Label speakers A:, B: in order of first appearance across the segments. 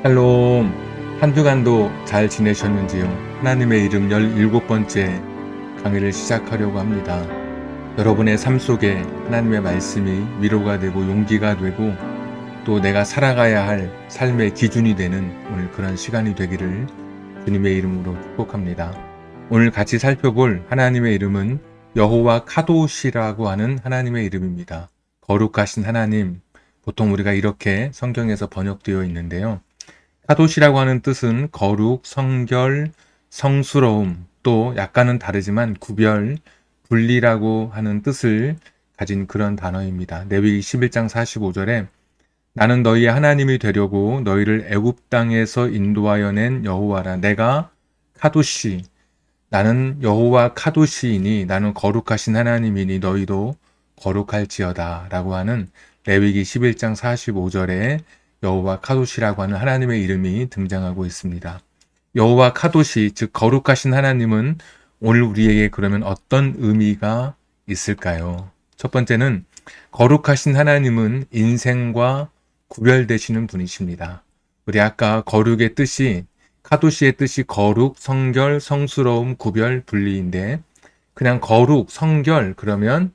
A: 샬롬. 한 주간도 잘 지내셨는지요? 하나님의 이름 17번째 강의를 시작하려고 합니다. 여러분의 삶 속에 하나님의 말씀이 위로가 되고 용기가 되고 또 내가 살아가야 할 삶의 기준이 되는 오늘 그런 시간이 되기를 주님의 이름으로 축복합니다. 오늘 같이 살펴볼 하나님의 이름은 여호와 카도시라고 하는 하나님의 이름입니다. 거룩하신 하나님, 보통 우리가 이렇게 성경에서 번역되어 있는데요. 카도시라고 하는 뜻은 거룩, 성결, 성스러움, 또 약간은 다르지만 구별, 분리라고 하는 뜻을 가진 그런 단어입니다. 레위기 11장 45절에 나는 너희의 하나님이 되려고 너희를 애굽 땅에서 인도하여 낸 여호와라. 내가 카도시, 나는 여호와 카도시이니 나는 거룩하신 하나님이니 너희도 거룩할지어다 라고 하는 레위기 11장 45절에 여호와 카도시라고 하는 하나님의 이름이 등장하고 있습니다. 여호와 카도시, 즉 거룩하신 하나님은 오늘 우리에게 그러면 어떤 의미가 있을까요? 첫 번째는 거룩하신 하나님은 인생과 구별되시는 분이십니다. 우리 아까 거룩의 뜻이, 카도시의 뜻이 거룩, 성결, 성스러움, 구별, 분리인데 그냥 거룩, 성결 그러면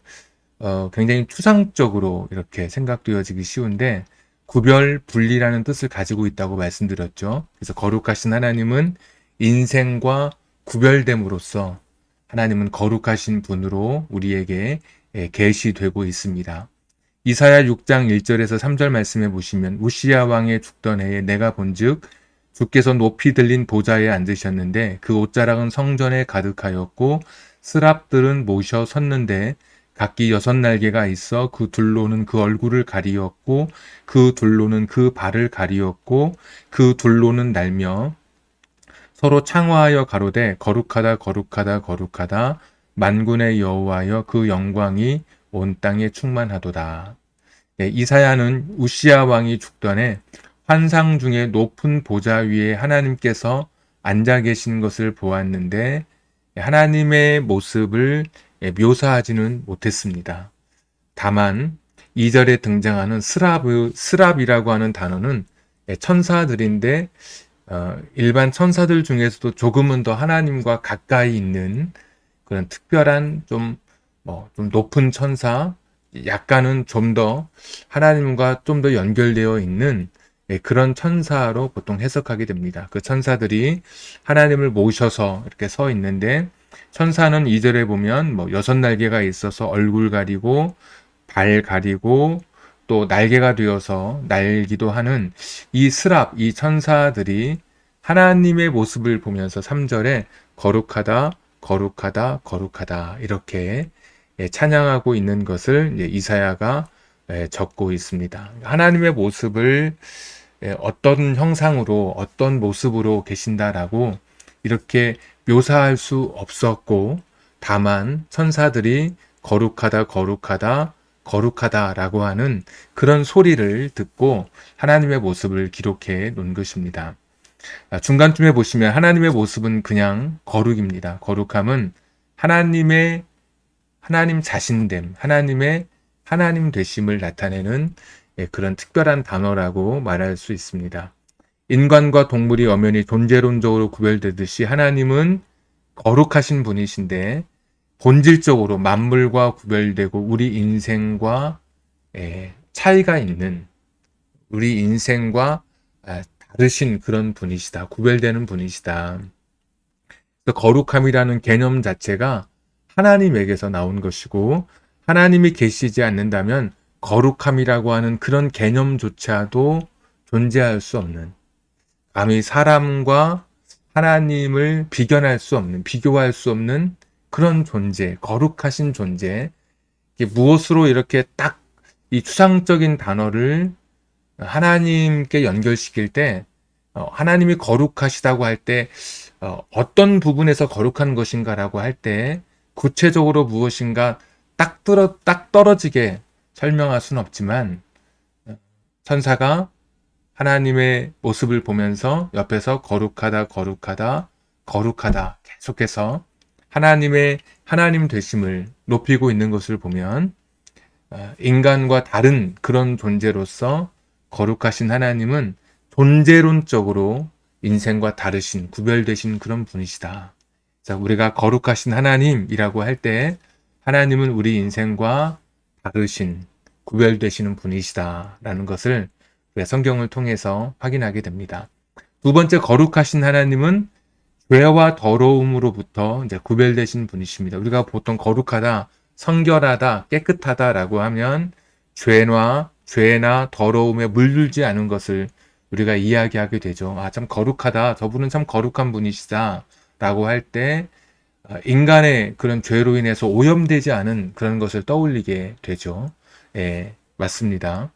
A: 굉장히 추상적으로 이렇게 생각되어지기 쉬운데 구별, 분리라는 뜻을 가지고 있다고 말씀드렸죠. 그래서 거룩하신 하나님은 인생과 구별됨으로써 하나님은 거룩하신 분으로 우리에게 계시되고 있습니다. 이사야 6장 1절에서 3절 말씀해 보시면 우시야 왕의 죽던 해에 내가 본즉 주께서 높이 들린 보좌에 앉으셨는데 그 옷자락은 성전에 가득하였고 스랍들은 모셔 섰는데 각기 6날개가 있어 그 둘로는 그 얼굴을 가리었고 그 둘로는 그 발을 가리었고 그 둘로는 날며 서로 창화하여 가로되 거룩하다 거룩하다 거룩하다 만군의 여호와여 그 영광이 온 땅에 충만하도다. 이사야는 우시야 왕이 죽던 해 환상 중에 높은 보좌 위에 하나님께서 앉아 계신 것을 보았는데 하나님의 모습을 묘사하지는 못했습니다. 다만 2절에 등장하는 스랍이라고 하는 단어는 천사들인데 일반 천사들 중에서도 조금은 더 하나님과 가까이 있는 그런 특별한 좀 높은 천사, 약간은 좀 더 하나님과 좀 더 연결되어 있는 그런 천사로 보통 해석하게 됩니다. 그 천사들이 하나님을 모셔서 이렇게 서 있는데 천사는 2절에 보면 6날개가 있어서 얼굴 가리고 발 가리고 또 날개가 되어서 날기도 하는 이 스랍, 이 천사들이 하나님의 모습을 보면서 3절에 거룩하다, 거룩하다, 거룩하다 이렇게 찬양하고 있는 것을 이사야가 적고 있습니다. 하나님의 모습을 어떤 형상으로 어떤 모습으로 계신다라고 이렇게 묘사할 수 없었고 다만 천사들이 거룩하다 거룩하다 거룩하다라고 하는 그런 소리를 듣고 하나님의 모습을 기록해 놓은 것입니다. 중간쯤에 보시면 하나님의 모습은 그냥 거룩입니다. 거룩함은 하나님 자신됨, 하나님의 하나님 되심을 나타내는 그런 특별한 단어라고 말할 수 있습니다. 인간과 동물이 엄연히 존재론적으로 구별되듯이 하나님은 거룩하신 분이신데 본질적으로 만물과 구별되고 우리 인생과 차이가 있는 우리 인생과 다르신 그런 분이시다. 구별되는 분이시다. 거룩함이라는 개념 자체가 하나님에게서 나온 것이고 하나님이 계시지 않는다면 거룩함이라고 하는 그런 개념조차도 존재할 수 없는, 감히 사람과 하나님을 비교할 수 없는 그런 존재, 거룩하신 존재. 무엇으로 이렇게 딱 이 추상적인 단어를 하나님께 연결시킬 때 하나님이 거룩하시다고 할 때 어떤 부분에서 거룩한 것인가라고 할 때 구체적으로 무엇인가 딱 떨어지게 설명할 수는 없지만 천사가 하나님의 모습을 보면서 옆에서 거룩하다 거룩하다 거룩하다 계속해서 하나님 되심을 높이고 있는 것을 보면 인간과 다른 그런 존재로서 거룩하신 하나님은 존재론적으로 인생과 다르신, 구별되신 그런 분이시다. 자, 우리가 거룩하신 하나님이라고 할 때 하나님은 우리 인생과 다르신, 구별되시는 분이시다라는 것을 우리가 성경을 통해서 확인하게 됩니다. 두 번째, 거룩하신 하나님은 죄와 더러움으로부터 이제 구별되신 분이십니다. 우리가 보통 거룩하다, 성결하다, 깨끗하다라고 하면 죄나 더러움에 물들지 않은 것을 우리가 이야기하게 되죠. 아, 참 거룩하다. 저분은 참 거룩한 분이시다. 라고 할 때 인간의 그런 죄로 인해서 오염되지 않은 그런 것을 떠올리게 되죠. 예, 맞습니다.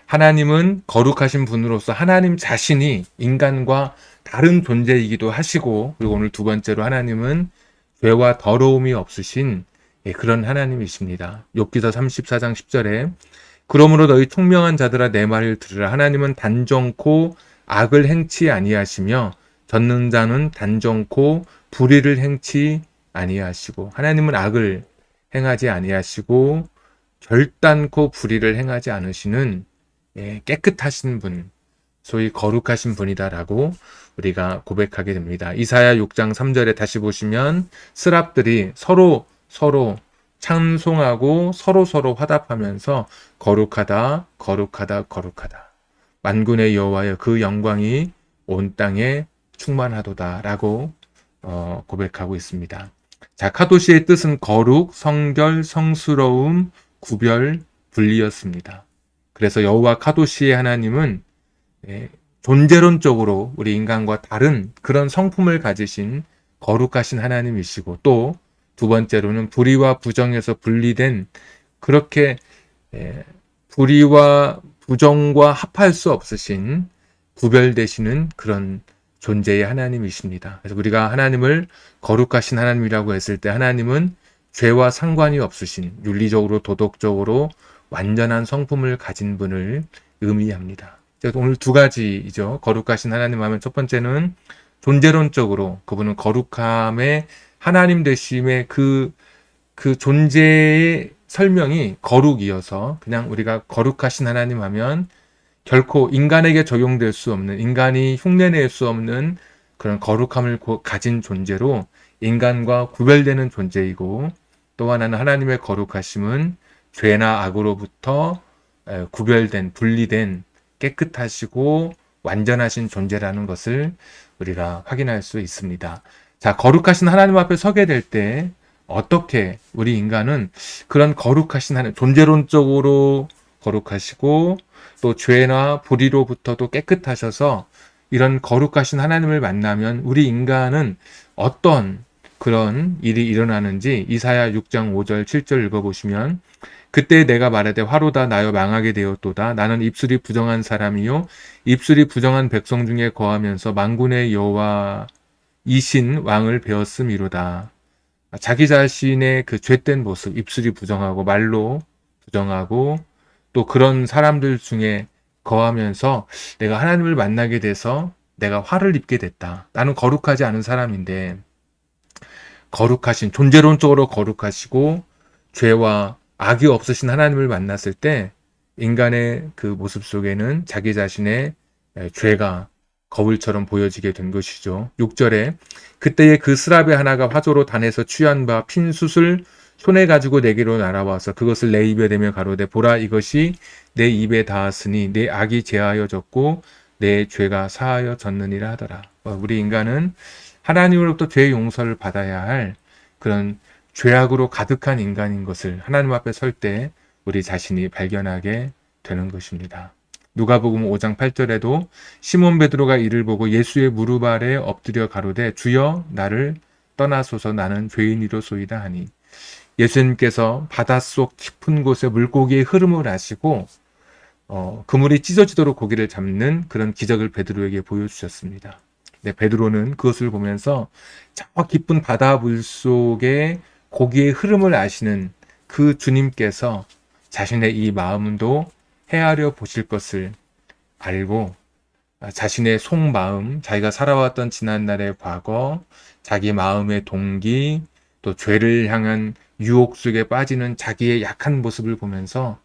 A: 하나님은 거룩하신 분으로서 하나님 자신이 인간과 다른 존재이기도 하시고, 그리고 오늘 두 번째로 하나님은 죄와 더러움이 없으신 그런 하나님이십니다. 욥기서 34장 10절에 그러므로 너희 총명한 자들아 내 말을 들으라. 하나님은 단정코 악을 행치 아니하시며 전능자는 단정코 불의를 행치 아니하시고, 하나님은 악을 행하지 아니하시고 결단코 불의를 행하지 않으시는 깨끗하신 분, 소위 거룩하신 분이다라고 우리가 고백하게 됩니다. 이사야 6장 3절에 다시 보시면 스랍들이 서로 찬송하고 서로 화답하면서 거룩하다, 거룩하다, 거룩하다. 만군의 여호와여 그 영광이 온 땅에 충만하도다라고 고백하고 있습니다. 자, 카도시의 뜻은 거룩, 성결, 성스러움, 구별, 분리였습니다. 그래서 여호와 카도시의 하나님은 존재론적으로 우리 인간과 다른 그런 성품을 가지신 거룩하신 하나님이시고, 또 두 번째로는 불의와 부정에서 분리된, 그렇게 불의와 부정과 합할 수 없으신, 구별되시는 그런 존재의 하나님이십니다. 그래서 우리가 하나님을 거룩하신 하나님이라고 했을 때 하나님은 죄와 상관이 없으신, 윤리적으로 도덕적으로 완전한 성품을 가진 분을 의미합니다. 오늘 두 가지이죠. 거룩하신 하나님 하면 첫 번째는 존재론적으로 그분은 거룩함의 하나님 되심의 그 존재의 설명이 거룩이어서, 그냥 우리가 거룩하신 하나님 하면 결코 인간에게 적용될 수 없는, 인간이 흉내낼 수 없는 그런 거룩함을 가진 존재로 인간과 구별되는 존재이고, 또 하나는 하나님의 거룩하심은 죄나 악으로부터 구별된, 분리된, 깨끗하시고 완전하신 존재라는 것을 우리가 확인할 수 있습니다. 자, 거룩하신 하나님 앞에 서게 될 때 어떻게 우리 인간은 그런 거룩하신 하나님, 존재론적으로 거룩하시고 또 죄나 불의로부터도 깨끗하셔서 이런 거룩하신 하나님을 만나면 우리 인간은 어떤 그런 일이 일어나는지 이사야 6장 5절 7절 읽어보시면, 그때 내가 말하되 화로다 나여 망하게 되었도다. 나는 입술이 부정한 사람이요 입술이 부정한 백성 중에 거하면서 만군의 여호와이신 왕을 배웠음이로다. 자기 자신의 그 죄된 모습, 입술이 부정하고 말로 부정하고 또 그런 사람들 중에 거하면서 내가 하나님을 만나게 돼서 내가 화를 입게 됐다. 나는 거룩하지 않은 사람인데, 거룩하신, 존재론적으로 거룩하시고 죄와 악이 없으신 하나님을 만났을 때 인간의 그 모습 속에는 자기 자신의 죄가 거울처럼 보여지게 된 것이죠. 6절에 그때에 그 스랍의 하나가 화조로 단에서 취한 바 핀 숯을 손에 가지고 내게로 날아와서 그것을 내 입에 대며 가로되 보라 이것이 내 입에 닿았으니 내 악이 제하여졌고 내 죄가 사하여졌느니라 하더라. 우리 인간은 하나님으로부터 죄의 용서를 받아야 할 그런 죄악으로 가득한 인간인 것을 하나님 앞에 설 때 우리 자신이 발견하게 되는 것입니다. 누가복음 5장 8절에도 시몬 베드로가 이를 보고 예수의 무릎 아래 엎드려 가로되 주여 나를 떠나소서 나는 죄인이로소이다 하니, 예수님께서 바닷속 깊은 곳에 물고기의 흐름을 아시고 그물이 찢어지도록 고기를 잡는 그런 기적을 베드로에게 보여주셨습니다. 네, 베드로는 그것을 보면서 저 깊은 바다 물속에 고기의 흐름을 아시는 그 주님께서 자신의 이 마음도 헤아려 보실 것을 알고 자신의 속마음, 자기가 살아왔던 지난날의 과거, 자기 마음의 동기, 또 죄를 향한 유혹 속에 빠지는 자기의 약한 모습을 보면서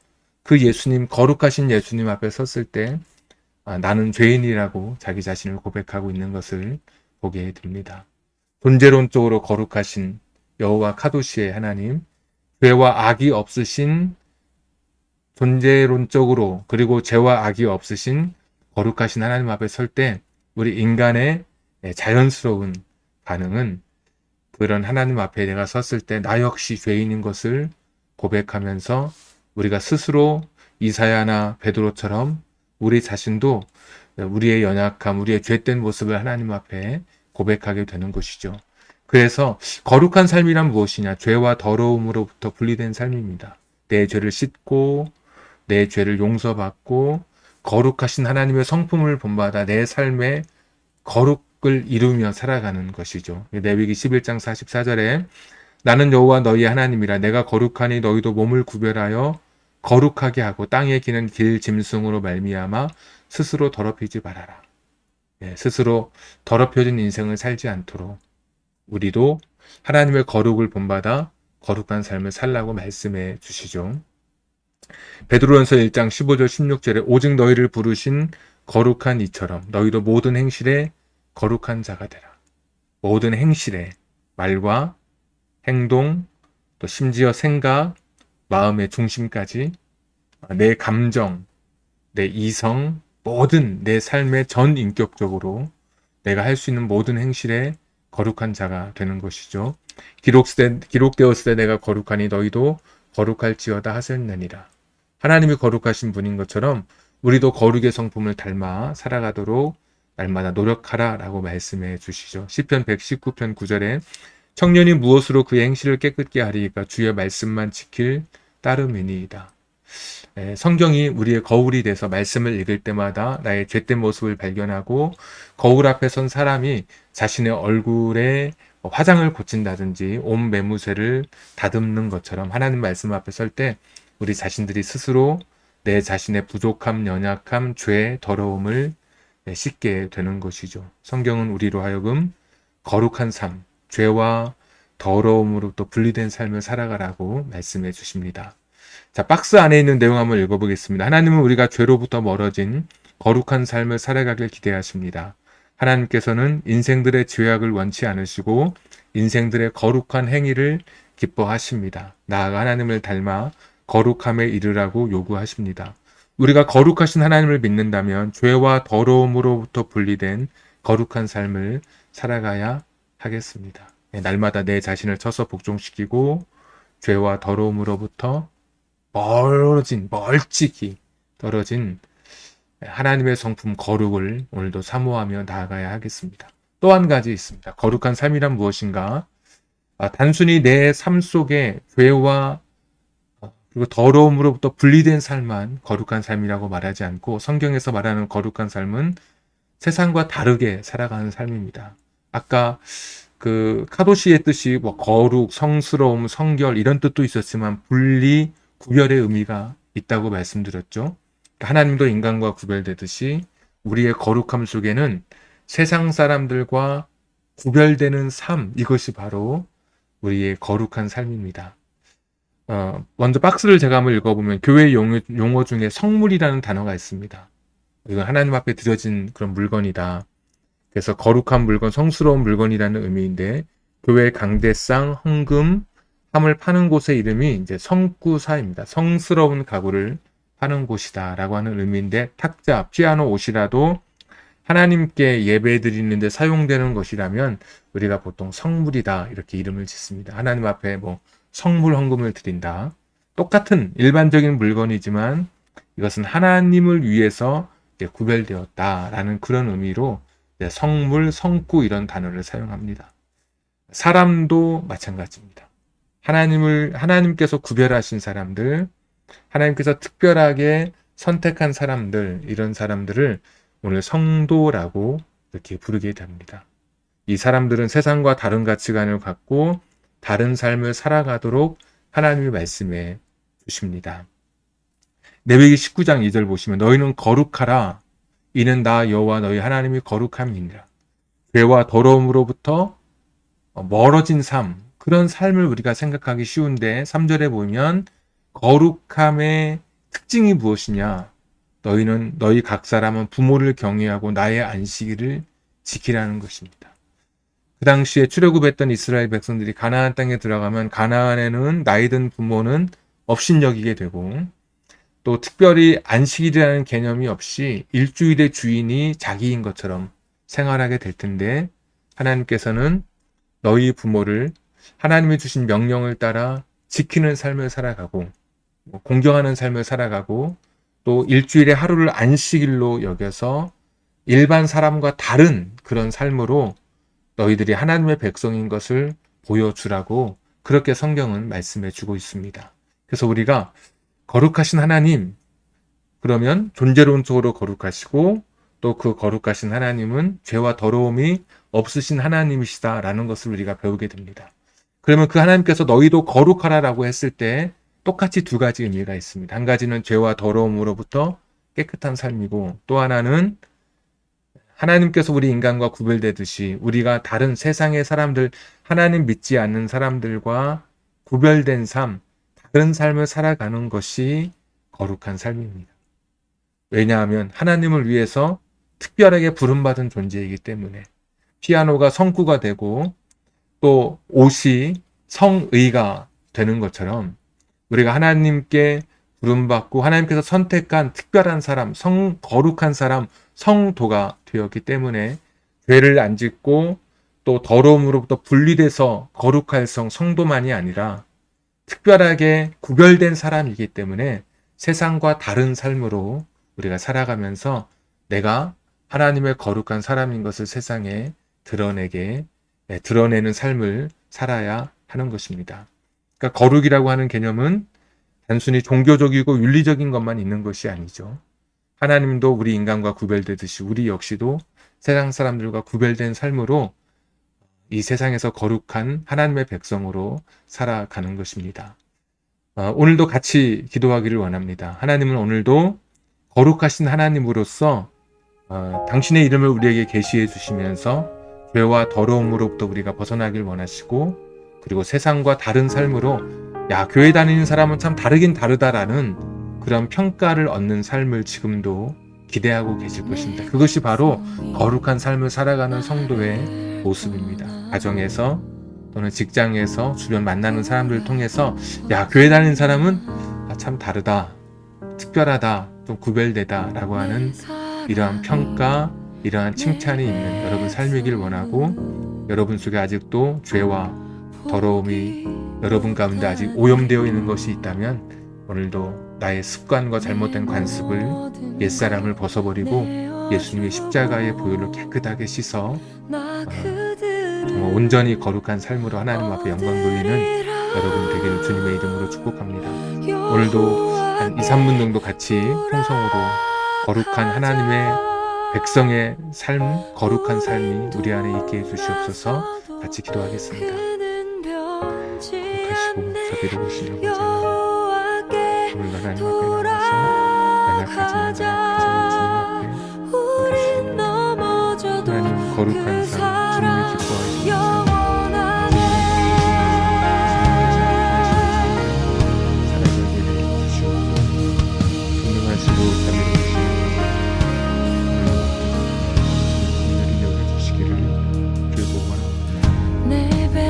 A: 그 예수님, 거룩하신 예수님 앞에 섰을 때 나는 죄인이라고 자기 자신을 고백하고 있는 것을 보게 됩니다. 존재론적으로 거룩하신 여호와 카도시의 하나님, 죄와 악이 없으신 존재론적으로 그리고 죄와 악이 없으신 거룩하신 하나님 앞에 설 때 우리 인간의 자연스러운 반응은 그런 하나님 앞에 내가 섰을 때 나 역시 죄인인 것을 고백하면서 우리가 스스로 이사야나 베드로처럼 우리 자신도 우리의 연약함, 우리의 죄된 모습을 하나님 앞에 고백하게 되는 것이죠. 그래서 거룩한 삶이란 무엇이냐? 죄와 더러움으로부터 분리된 삶입니다. 내 죄를 씻고 내 죄를 용서받고 거룩하신 하나님의 성품을 본받아 내 삶에 거룩을 이루며 살아가는 것이죠. 레위기 11장 44절에 나는 여호와 너희의 하나님이라 내가 거룩하니 너희도 몸을 구별하여 거룩하게 하고 땅에 기는 길 짐승으로 말미암아 스스로 더럽히지 말아라. 스스로 더럽혀진 인생을 살지 않도록 우리도 하나님의 거룩을 본받아 거룩한 삶을 살라고 말씀해 주시죠. 베드로전서 1장 15절 16절에 오직 너희를 부르신 거룩한 이처럼 너희도 모든 행실에 거룩한 자가 되라. 모든 행실에 말과 행동 또 심지어 생각, 마음의 중심까지 내 감정, 내 이성, 모든 내 삶의 전 인격적으로 내가 할 수 있는 모든 행실에 거룩한 자가 되는 것이죠. 기록되었을 때 내가 거룩하니 너희도 거룩할지어다 하셨느니라. 하나님이 거룩하신 분인 것처럼 우리도 거룩의 성품을 닮아 살아가도록 날마다 노력하라 라고 말씀해 주시죠. 시편 119편 9절에 청년이 무엇으로 그의 행실을 깨끗게 하리이까 주의 말씀만 지킬 따름이니이다. 성경이 우리의 거울이 돼서 말씀을 읽을 때마다 나의 죄된 모습을 발견하고 거울 앞에 선 사람이 자신의 얼굴에 화장을 고친다든지 옷 매무새를 다듬는 것처럼 하나님 말씀 앞에 설 때 우리 자신들이 스스로 내 자신의 부족함, 연약함, 죄, 더러움을 씻게 되는 것이죠. 성경은 우리로 하여금 거룩한 삶, 죄와 더러움으로부터 분리된 삶을 살아가라고 말씀해 주십니다. 자, 박스 안에 있는 내용 한번 읽어보겠습니다. 하나님은 우리가 죄로부터 멀어진 거룩한 삶을 살아가길 기대하십니다. 하나님께서는 인생들의 죄악을 원치 않으시고 인생들의 거룩한 행위를 기뻐하십니다. 나아가 하나님을 닮아 거룩함에 이르라고 요구하십니다. 우리가 거룩하신 하나님을 믿는다면 죄와 더러움으로부터 분리된 거룩한 삶을 살아가야 하겠습니다. 날마다 내 자신을 쳐서 복종시키고 죄와 더러움으로부터 멀찍이 떨어진 하나님의 성품 거룩을 오늘도 사모하며 나아가야 하겠습니다. 또 한 가지 있습니다. 거룩한 삶이란 무엇인가? 단순히 내 삶 속에 죄와 그리고 더러움으로부터 분리된 삶만 거룩한 삶이라고 말하지 않고 성경에서 말하는 거룩한 삶은 세상과 다르게 살아가는 삶입니다. 아까 그 카도시의 뜻이 거룩, 성스러움, 성결 이런 뜻도 있었지만 분리, 구별의 의미가 있다고 말씀드렸죠. 하나님도 인간과 구별되듯이 우리의 거룩함 속에는 세상 사람들과 구별되는 삶, 이것이 바로 우리의 거룩한 삶입니다. 먼저 박스를 제가 한번 읽어보면 교회 용어 중에 성물이라는 단어가 있습니다. 이건 하나님 앞에 드려진 그런 물건이다. 그래서 거룩한 물건, 성스러운 물건이라는 의미인데 교회 강대상, 헌금, 함을 파는 곳의 이름이 이제 성구사입니다. 성스러운 가구를 파는 곳이다라고 하는 의미인데 탁자, 피아노, 옷이라도 하나님께 예배드리는데 사용되는 것이라면 우리가 보통 성물이다 이렇게 이름을 짓습니다. 하나님 앞에 성물 헌금을 드린다. 똑같은 일반적인 물건이지만 이것은 하나님을 위해서 구별되었다라는 그런 의미로 성물, 성구 이런 단어를 사용합니다. 사람도 마찬가지입니다. 하나님께서 구별하신 사람들, 하나님께서 특별하게 선택한 사람들, 이런 사람들을 오늘 성도라고 이렇게 부르게 됩니다. 이 사람들은 세상과 다른 가치관을 갖고 다른 삶을 살아가도록 하나님이 말씀해 주십니다. 레위기 19장 2절 보시면 너희는 거룩하라. 이는 나 여호와 너희 하나님이 거룩함이니라. 죄와 더러움으로부터 멀어진 삶, 그런 삶을 우리가 생각하기 쉬운데 3절에 보면 거룩함의 특징이 무엇이냐? 너희는 너희 각 사람은 부모를 경외하고 나의 안식일을 지키라는 것입니다. 그 당시에 출애굽했던 이스라엘 백성들이 가나안 땅에 들어가면 가나안에는 나이든 부모는 업신여기게 되고 또 특별히 안식일이라는 개념이 없이 일주일의 주인이 자기인 것처럼 생활하게 될 텐데 하나님께서는 너희 부모를 하나님이 주신 명령을 따라 지키는 삶을 살아가고 공경하는 삶을 살아가고 또 일주일의 하루를 안식일로 여겨서 일반 사람과 다른 그런 삶으로 너희들이 하나님의 백성인 것을 보여주라고 그렇게 성경은 말씀해 주고 있습니다. 그래서 우리가 거룩하신 하나님, 그러면 존재론적으로 거룩하시고 또 그 거룩하신 하나님은 죄와 더러움이 없으신 하나님이시다라는 것을 우리가 배우게 됩니다. 그러면 그 하나님께서 너희도 거룩하라라고 했을 때 똑같이 두 가지 의미가 있습니다. 한 가지는 죄와 더러움으로부터 깨끗한 삶이고 또 하나는 하나님께서 우리 인간과 구별되듯이 우리가 다른 세상의 사람들, 하나님 믿지 않는 사람들과 구별된 삶, 다른 삶을 살아가는 것이 거룩한 삶입니다. 왜냐하면 하나님을 위해서 특별하게 부름받은 존재이기 때문에 피아노가 성구가 되고 또 옷이 성의가 되는 것처럼 우리가 하나님께 부름받고 하나님께서 선택한 특별한 사람, 거룩한 사람, 성도가 되었기 때문에 죄를 안 짓고 또 더러움으로부터 분리돼서 거룩할 성도만이 아니라 특별하게 구별된 사람이기 때문에 세상과 다른 삶으로 우리가 살아가면서 내가 하나님의 거룩한 사람인 것을 세상에 드러내는 삶을 살아야 하는 것입니다. 그러니까 거룩이라고 하는 개념은 단순히 종교적이고 윤리적인 것만 있는 것이 아니죠. 하나님도 우리 인간과 구별되듯이 우리 역시도 세상 사람들과 구별된 삶으로 이 세상에서 거룩한 하나님의 백성으로 살아가는 것입니다. 오늘도 같이 기도하기를 원합니다. 하나님은 오늘도 거룩하신 하나님으로서 당신의 이름을 우리에게 계시해 주시면서 죄와 더러움으로부터 우리가 벗어나길 원하시고 그리고 세상과 다른 삶으로 야, 교회 다니는 사람은 참 다르긴 다르다라는 그런 평가를 얻는 삶을 지금도 기대하고 계실 것입니다. 그것이 바로 거룩한 삶을 살아가는 성도의 모습입니다. 가정에서 또는 직장에서 주변 만나는 사람들을 통해서 야, 교회 다니는 사람은 참 다르다, 특별하다, 좀 구별되다 라고 하는 이러한 평가, 이러한 칭찬이 있는 여러분 삶이길 원하고 여러분 속에 아직도 죄와 더러움이 여러분 가운데 아직 오염되어 있는 것이 있다면 오늘도 나의 습관과 잘못된 관습을 옛사람을 벗어버리고 예수님의 십자가의 보혈로 깨끗하게 씻어 정말 온전히 거룩한 삶으로 하나님 앞에 영광 돌리는 여러분 되기를 주님의 이름으로 축복합니다. 오늘도 한 2, 3분 정도 같이 통성으로 거룩한 하나님의 백성의 삶, 거룩한 삶이 우리 안에 있게 해주시옵소서. 같이 기도하겠습니다. 거룩하시고 자비로우신 여보세요. 오늘 하나님 앞에 나와서 연약하지만 주님 앞에 하나님 거룩한 삶 주님이 기뻐하시옵소서.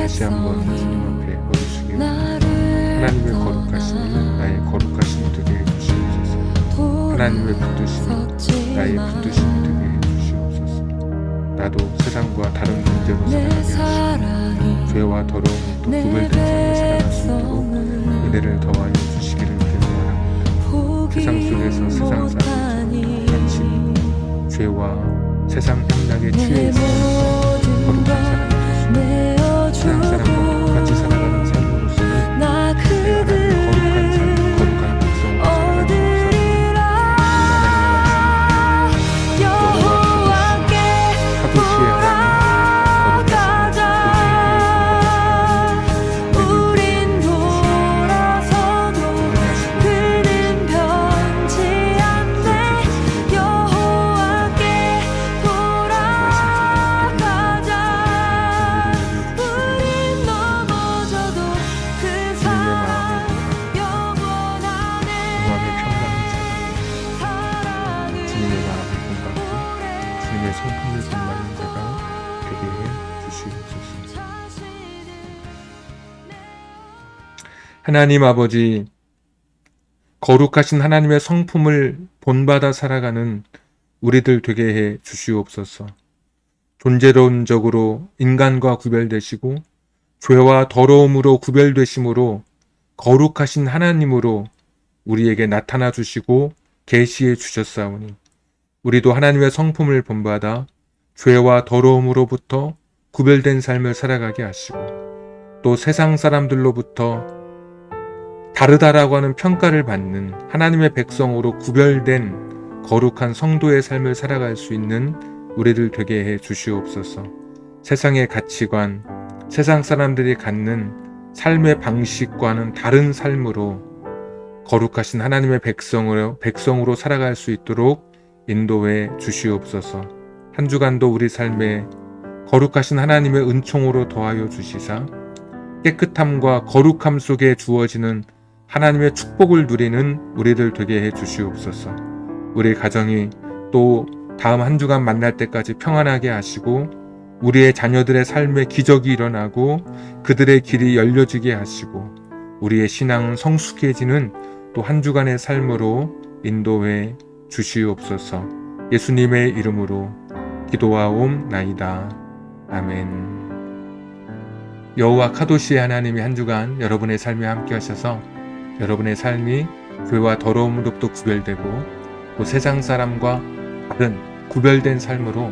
A: 다시 한번 주님 앞에 거두시길 하나님의 거룩하심이 나의 거룩하심이 되게 해주시옵소서. 하나님의 붙드심이 나의 붙드심이 되게 해주시옵소서. 나도 세상과 다른 문제로 살아가게 하시고 죄와 더러움으로 구별된 삶을 살아갈 수 있도록 은혜를 더하여 주시기를 기도합니다. 세상 속에서 세상 사람들과 같이 죄와 세상 향락에 취해 있으면서 거룩한 사람이 세상 사람과 같이 살아가는 삶으로서는 내가 하나님의 거룩한 삶, 거룩한 백성으로 살아가는 것을 여호와께 하도시에 하나님 우린 돌아서도 그는 변치 않네. 여호와께 돌아가자. 우린 넘어져도 하나님 아버지, 거룩하신 하나님의 성품을 본받아 살아가는 우리들 되게 해 주시옵소서. 존재론적으로 인간과 구별되시고 죄와 더러움으로 구별되심으로 거룩하신 하나님으로 우리에게 나타나 주시고 계시해 주셨사오니 우리도 하나님의 성품을 본받아 죄와 더러움으로부터 구별된 삶을 살아가게 하시고 또 세상 사람들로부터 다르다라고 하는 평가를 받는 하나님의 백성으로 구별된 거룩한 성도의 삶을 살아갈 수 있는 우리들 되게 해 주시옵소서. 세상의 가치관, 세상 사람들이 갖는 삶의 방식과는 다른 삶으로 거룩하신 하나님의 백성으로 살아갈 수 있도록 인도해 주시옵소서. 한 주간도 우리 삶에 거룩하신 하나님의 은총으로 더하여 주시사 깨끗함과 거룩함 속에 주어지는 하나님의 축복을 누리는 우리들 되게 해 주시옵소서. 우리 가정이 또 다음 한 주간 만날 때까지 평안하게 하시고 우리의 자녀들의 삶에 기적이 일어나고 그들의 길이 열려지게 하시고 우리의 신앙은 성숙해지는 또 한 주간의 삶으로 인도해 주시옵소서. 예수님의 이름으로 기도하옵나이다. 아멘. 여호와 카도시의 하나님이 한 주간 여러분의 삶에 함께 하셔서 여러분의 삶이 죄와 더러움으로부터 구별되고 또 세상 사람과 다른 구별된 삶으로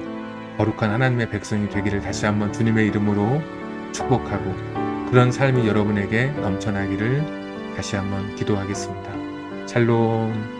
A: 거룩한 하나님의 백성이 되기를 다시 한번 주님의 이름으로 축복하고 그런 삶이 여러분에게 넘쳐나기를 다시 한번 기도하겠습니다. 샬롬.